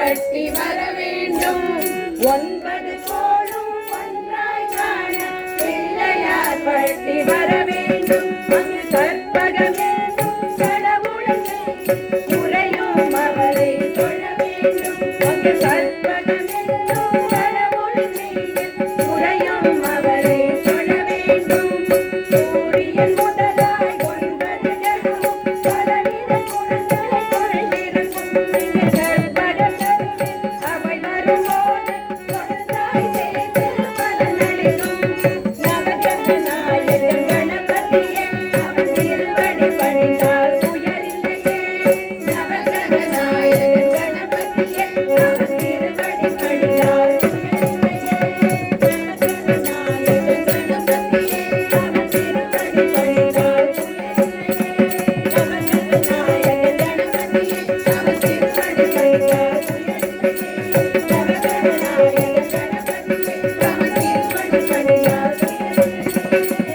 பட்டி வர வேண்டும். 9 கோளும் ஒன்றாய் காண பிள்ளையார் பட்டி வர வேண்டும். அங்கு கற்பகமென்னும் கடவுளின் உறையும் அவரை தொழ வேண்டும். அங்கு கற்பகமென்னும் கடவுளின் உறையும் அவரை தொழ வேண்டும். சூரியன் முதலாய் 9 கிரகமும் பலவித குணங்களை கொண்டிருக்கும். கற்பகத்தருவில் அவை வரும்போது ஒன்றாய் சேர்ந்து பலனளிக்கும். நவகிரக நாயகன் கணபதியே அவன் திருவடி பணிந்தால் துயரில்லையே. நவகிரக நாயகன் கணபதியே அவன் திருவடி பணிந்தால் துயரில்லையே. நவகிரக நாயகன் கணபதியே அவன் திருவடி பணிந்தால் துயரில்லையே. நவகிரக நாயகன் கணபதியே அவன் திருவடி பணிந்தால் துயரில்லையே. நவகிரக நாயகன் கணபதியே அவன் திருவடி பணிந்தால் துயரில்லையே.